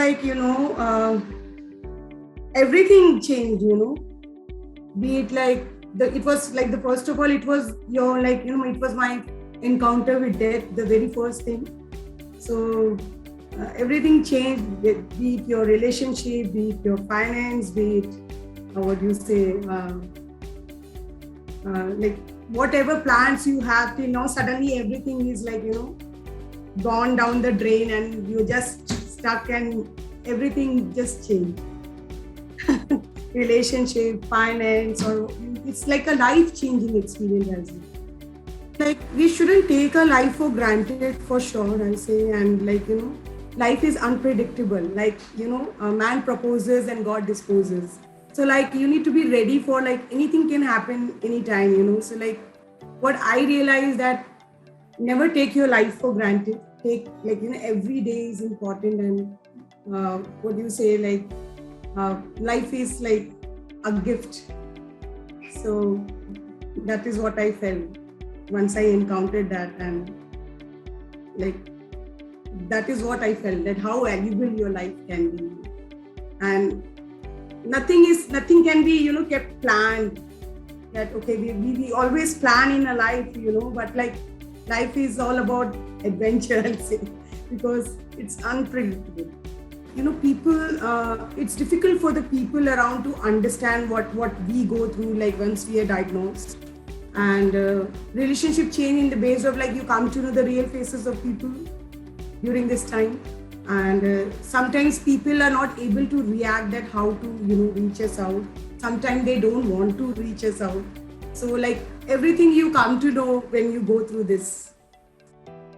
like, everything changed, be it like it was like the first of all, it was your like, it was my encounter with death, the very first thing. So everything changed, be it your relationship, be it your finance, be it, what do you say, like whatever plans you have till now, suddenly everything is like, gone down the drain and you're just stuck and everything just changed. Relationship, finance, or it's like a life-changing experience as well. Like we shouldn't take our life for granted, for sure, I say. And like, life is unpredictable. Like, a man proposes and God disposes. So like you need to be ready for like anything can happen anytime, so like what I realized that never take your life for granted. Take like, every day is important. And what do you say, like life is like a gift. So that is what I felt once I encountered that. And like that is what I felt, that how valuable your life can be. And nothing can be, kept planned. That okay, we always plan in a life, but like life is all about adventure, I'll say, because it's unpredictable. People, it's difficult for the people around to understand what we go through, like once we are diagnosed. And relationship change in the base of like you come to know the real faces of people during this time. And sometimes people are not able to react that how to, reach us out. Sometimes they don't want to reach us out. So like everything you come to know when you go through this.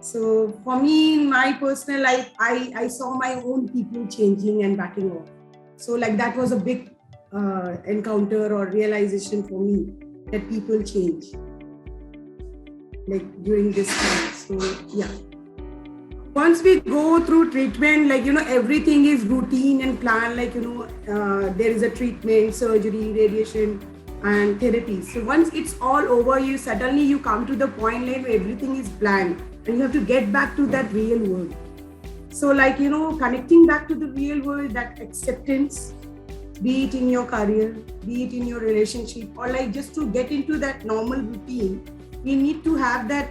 So for me, in my personal life, I saw my own people changing and backing off. So like that was a big encounter or realization for me, that people change like during this time. So yeah. Once we go through treatment, like, everything is routine and planned, like, there is a treatment, surgery, radiation, and therapy. So once it's all over, you suddenly come to the point like where everything is planned and you have to get back to that real world. So like, connecting back to the real world, that acceptance, be it in your career, be it in your relationship, or like just to get into that normal routine, we need to have that,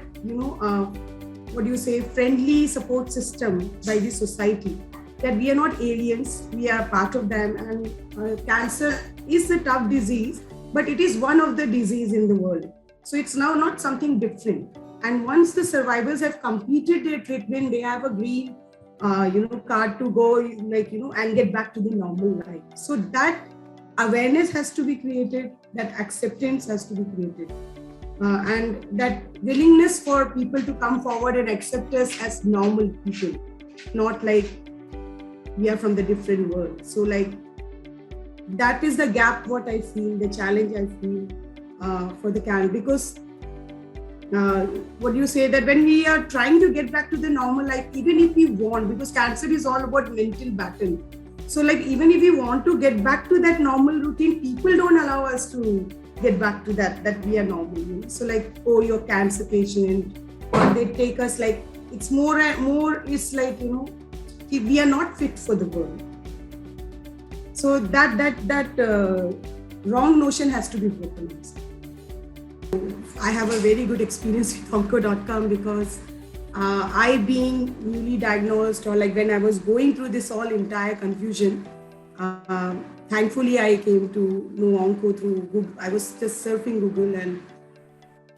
friendly support system by the society, that we are not aliens, we are part of them. And cancer is a tough disease, but it is one of the disease in the world. So it's now not something different. And once the survivors have completed their treatment, they have a green, card to go, like, and get back to the normal life. So that awareness has to be created, that acceptance has to be created. And that willingness for people to come forward and accept us as normal people, not like we are from the different world. So like that is the gap, what I feel, the challenge I feel for the can, because what do you say, that when we are trying to get back to the normal life, even if we want, because cancer is all about mental battle. So like even if we want to get back to that normal routine, people don't allow us to get back to that we are normal. So like, oh, you're cancer patient, or they take us like, it's more and more, it's like, we are not fit for the world. So that wrong notion has to be broken. I have a very good experience with Onco.com, because I being newly diagnosed, or like when I was going through this all entire confusion, thankfully I came to know Onco through Google. I was just surfing Google, and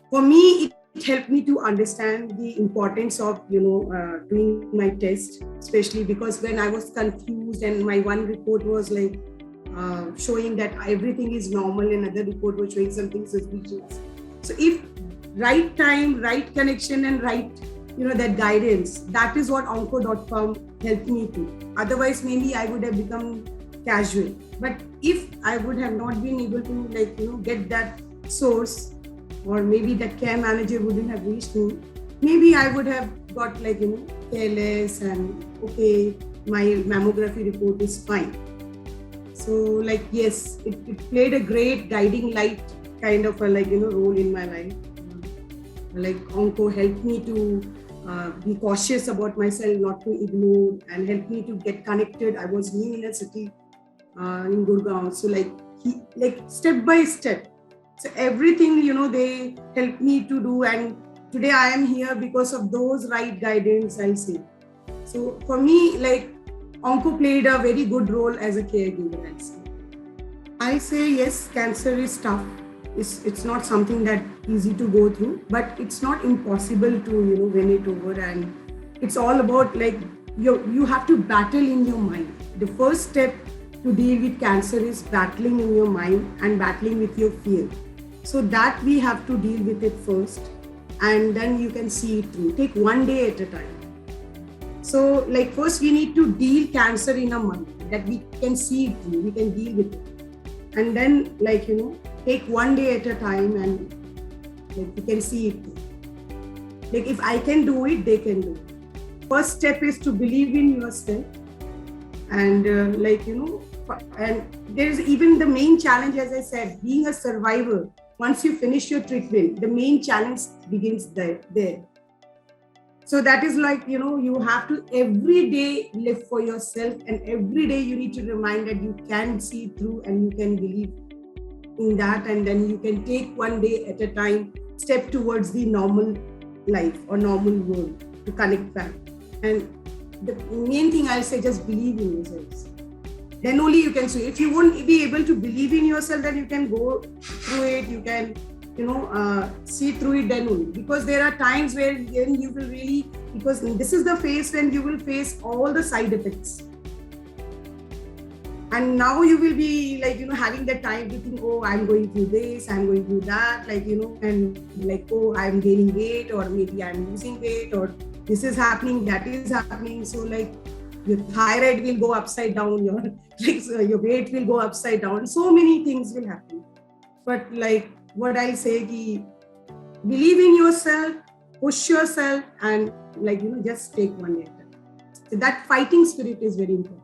for me it helped me to understand the importance of doing my test, especially because when I was confused and my one report was like showing that everything is normal, and another report was showing something suspicious. So if right time, right connection, and right, that guidance, that is what Onco.com helped me to. Otherwise, maybe I would have become casual. But if I would have not been able to get that source, or maybe that care manager wouldn't have reached me, maybe I would have got careless and okay, my mammography report is fine. So like, yes, it played a great guiding light kind of a role in my life. Like Onco helped me to be cautious about myself, not to ignore, and help me to get connected. I was new in a city in Gurgaon, so like step by step. So everything, they helped me to do, and today I am here because of those right guidance, I'll say. So for me, like Onco played a very good role as a caregiver, I'll say. I say yes, cancer is tough. It's not something that easy to go through, but it's not impossible to win it over. And it's all about like you have to battle in your mind. The first step to deal with cancer is battling in your mind and battling with your fear. So that we have to deal with it first, and then you can see it through. Take one day at a time. So like first we need to deal cancer in our mind, that we can see it through, we can deal with it, and then take one day at a time, and like you can see it through. Like if I can do it, they can do it. First step is to believe in yourself, and and there's even the main challenge, as I said, being a survivor. Once you finish your treatment, the main challenge begins there. So that is like, you have to every day live for yourself, and every day you need to remind that you can see through and you can believe in that, and then you can take one day at a time, step towards the normal life or normal world to connect back. And the main thing I'll say, just believe in yourselves. Then only you can see. If you won't be able to believe in yourself, then you can go through it, you can see through it then only. Because there are times where you will really, because this is the phase when you will face all the side effects. And now you will be like, having that time to think, oh, I'm going through this, I'm going through that, and like, oh, I'm gaining weight, or maybe I'm losing weight, or this is happening, that is happening. So like your thyroid will go upside down, your weight will go upside down. So many things will happen. But like what I say, believe in yourself, push yourself, and just take one day at a time. So that fighting spirit is very important.